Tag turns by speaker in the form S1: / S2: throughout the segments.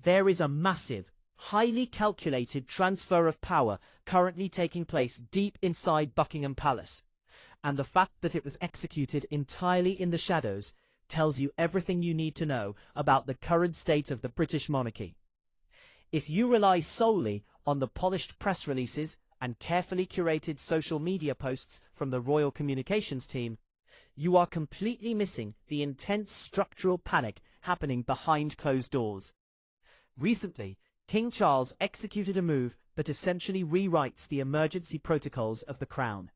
S1: There is a massive, highly calculated transfer of power currently taking place deep inside Buckingham Palace, and the fact that it was executed entirely in the shadows tells you everything you need to know about the current state of the British monarchy. If you rely solely on the polished press releases and carefully curated social media posts from the royal communications team, you are completely missing the intense structural panic happening behind closed doors. Recently, King Charles executed a move that essentially rewrites the emergency protocols of the Crown.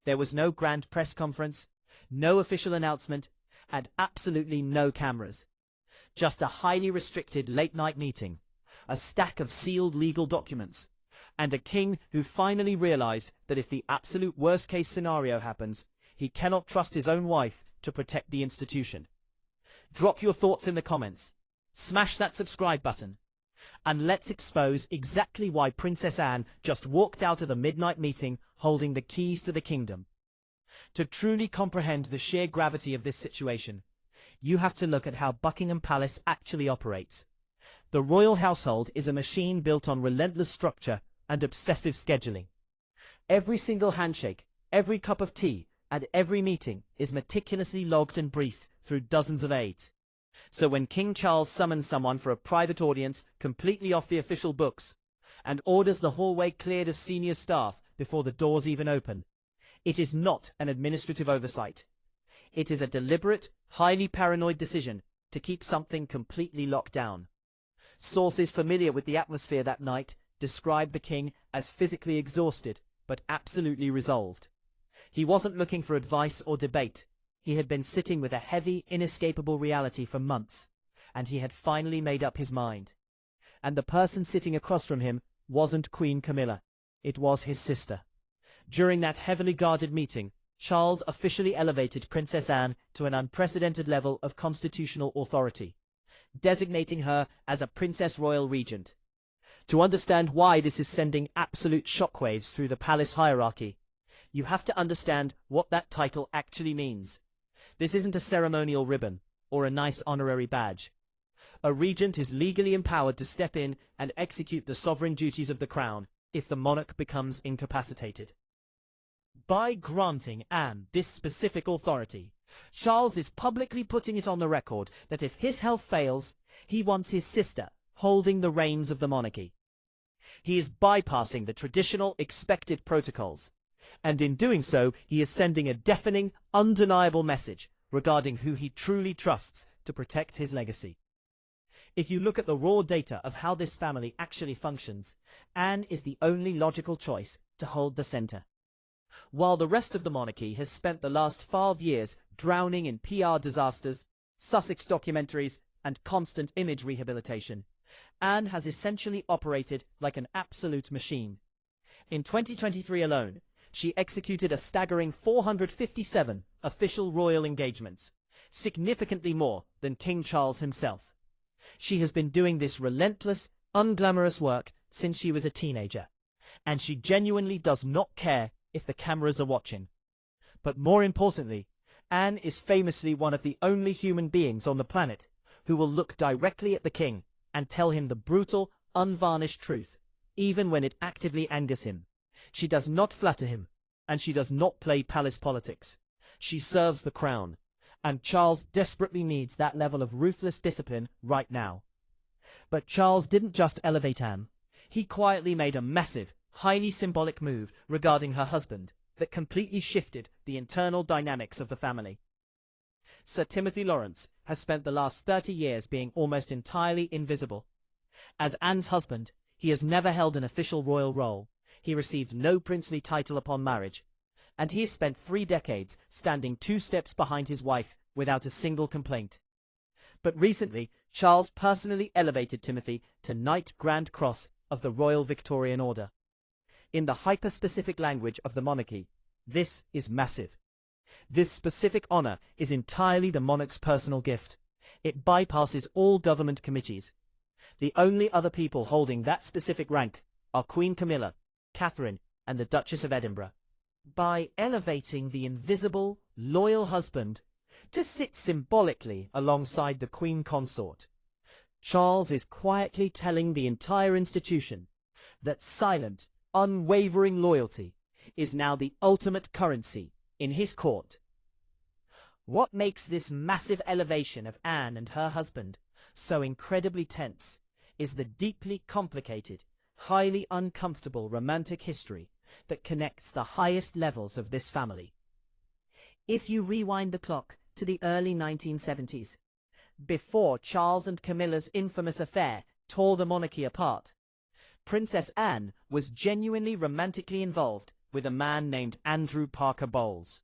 S1: There was no grand press conference, no official announcement, and absolutely no cameras. Just a highly restricted late-night meeting, a stack of sealed legal documents, and a king who finally realized that if the absolute worst-case scenario happens, he cannot trust his own wife to protect the institution. Drop your thoughts in the comments, smash that subscribe button, and let's expose exactly why Princess Anne just walked out of the midnight meeting holding the keys to the kingdom. To truly comprehend the sheer gravity of this situation, you have to look at how Buckingham Palace actually operates. The royal household is a machine built on relentless structure and obsessive scheduling. Every single handshake, every cup of tea, and every meeting is meticulously logged and briefed through dozens of aides. So when King Charles summons someone for a private audience completely off the official books, and orders the hallway cleared of senior staff before the doors even open, it is not an administrative oversight. It is a deliberate, highly paranoid decision to keep something completely locked down. Sources familiar with the atmosphere that night described the king as physically exhausted, but absolutely resolved. He wasn't looking for advice or debate. He had been sitting with a heavy, inescapable reality for months, and he had finally made up his mind. And the person sitting across from him wasn't Queen Camilla. It was his sister. During that heavily guarded meeting, Charles officially elevated Princess Anne to an unprecedented level of constitutional authority, designating her as a Princess Royal Regent. To understand why this is sending absolute shockwaves through the palace hierarchy, you have to understand what that title actually means. This isn't a ceremonial ribbon or a nice honorary badge. A regent is legally empowered to step in and execute the sovereign duties of the crown if the monarch becomes incapacitated. By granting Anne this specific authority, Charles is publicly putting it on the record that if his health fails, he wants his sister holding the reins of the monarchy. He is bypassing the traditional expected protocols, and in doing so, he is sending a deafening, undeniable message regarding who he truly trusts to protect his legacy. If you look at the raw data of how this family actually functions, Anne is the only logical choice to hold the center. While the rest of the monarchy has spent the last 5 years drowning in PR disasters, Sussex documentaries, and constant image rehabilitation, Anne has essentially operated like an absolute machine. In 2023 alone, she executed a staggering 457 official royal engagements, significantly more than King Charles himself. She has been doing this relentless, unglamorous work since she was a teenager, and she genuinely does not care if the cameras are watching. But more importantly, Anne is famously one of the only human beings on the planet who will look directly at the king and tell him the brutal, unvarnished truth, even when it actively angers him. She does not flatter him, and she does not play palace politics. She serves the crown, and Charles desperately needs that level of ruthless discipline right now. But Charles didn't just elevate Anne. He quietly made a massive, highly symbolic move regarding her husband that completely shifted the internal dynamics of the family. Sir Timothy Lawrence has spent the last 30 years being almost entirely invisible. As Anne's husband, he has never held an official royal role. He received no princely title upon marriage, and he has spent 3 decades standing 2 steps behind his wife without a single complaint. But recently, Charles personally elevated Timothy to Knight Grand Cross of the Royal Victorian Order. In the hyper-specific language of the monarchy, this is massive. This specific honor is entirely the monarch's personal gift. It bypasses all government committees. The only other people holding that specific rank are Queen Camilla, Catherine, and the Duchess of Edinburgh. By elevating the invisible, loyal husband to sit symbolically alongside the Queen Consort, Charles is quietly telling the entire institution that silent, unwavering loyalty is now the ultimate currency in his court. What makes this massive elevation of Anne and her husband so incredibly tense is the deeply complicated, highly uncomfortable romantic history that connects the highest levels of this family. If you rewind the clock to the early 1970s, before Charles and Camilla's infamous affair tore the monarchy apart, Princess Anne was genuinely romantically involved with a man named Andrew Parker Bowles.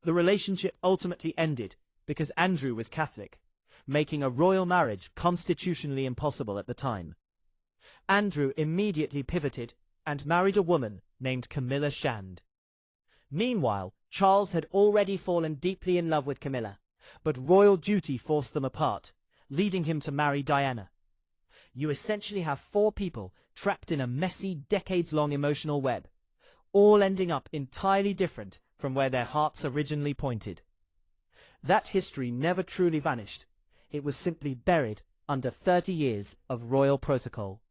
S1: The relationship ultimately ended because Andrew was Catholic, making a royal marriage constitutionally impossible at the time. Andrew immediately pivoted and married a woman named Camilla Shand. Meanwhile, Charles had already fallen deeply in love with Camilla, but royal duty forced them apart, leading him to marry Diana. You essentially have four people trapped in a messy, decades-long emotional web, all ending up entirely different from where their hearts originally pointed. That history never truly vanished. It was simply buried under 30 years of royal protocol.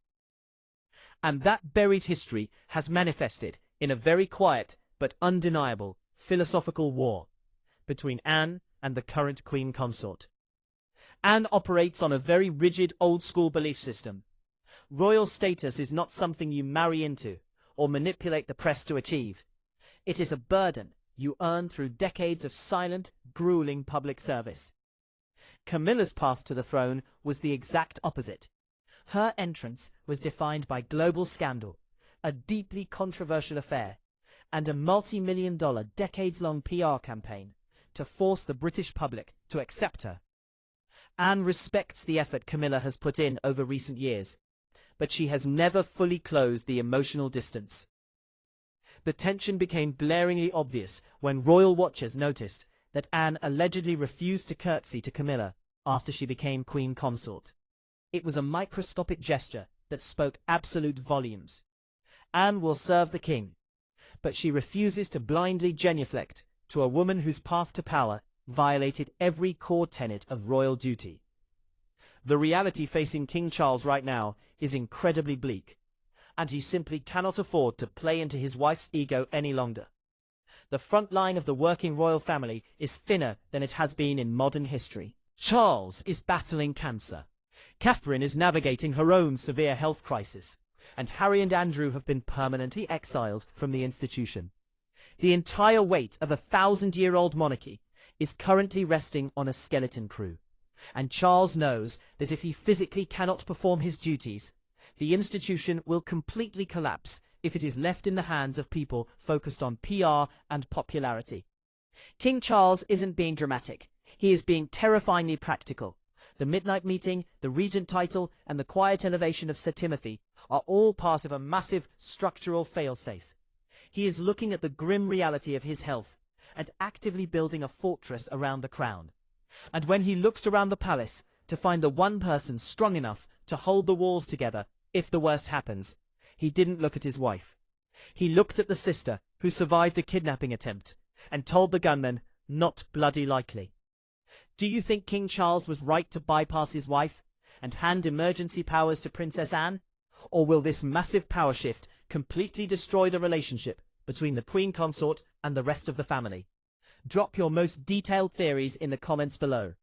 S1: And that buried history has manifested in a very quiet but undeniable philosophical war between Anne and the current Queen Consort. Anne operates on a very rigid old-school belief system. Royal status is not something you marry into or manipulate the press to achieve. It is a burden you earn through decades of silent, grueling public service. Camilla's path to the throne was the exact opposite. Her entrance was defined by global scandal, a deeply controversial affair, and a multi-million-dollar, decades-long PR campaign to force the British public to accept her. Anne respects the effort Camilla has put in over recent years, but she has never fully closed the emotional distance. The tension became glaringly obvious when royal watchers noticed that Anne allegedly refused to curtsy to Camilla after she became Queen Consort. It was a microscopic gesture that spoke absolute volumes. Anne will serve the king, but she refuses to blindly genuflect to a woman whose path to power violated every core tenet of royal duty. The reality facing King Charles right now is incredibly bleak, and he simply cannot afford to play into his wife's ego any longer. The front line of the working royal family is thinner than it has been in modern history. Charles is battling cancer. Catherine is navigating her own severe health crisis, and Harry and Andrew have been permanently exiled from the institution. The entire weight of a 1,000-year-old monarchy is currently resting on a skeleton crew, and Charles knows that if he physically cannot perform his duties, the institution will completely collapse if it is left in the hands of people focused on PR and popularity. King Charles isn't being dramatic. He is being terrifyingly practical. The midnight meeting, the regent title, and the quiet elevation of Sir Timothy are all part of a massive structural failsafe. He is looking at the grim reality of his health and actively building a fortress around the crown. And when he looked around the palace to find the one person strong enough to hold the walls together if the worst happens, he didn't look at his wife. He looked at the sister who survived a kidnapping attempt and told the gunman, "Not bloody likely." Do you think King Charles was right to bypass his wife and hand emergency powers to Princess Anne? Or will this massive power shift completely destroy the relationship between the Queen Consort and the rest of the family? Drop your most detailed theories in the comments below.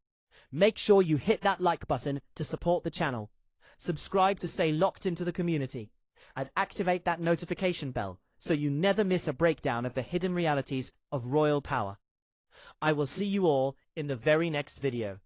S1: Make sure you hit that like button to support the channel. Subscribe to stay locked into the community, and activate that notification bell so you never miss a breakdown of the hidden realities of royal power. I will see you all in the very next video.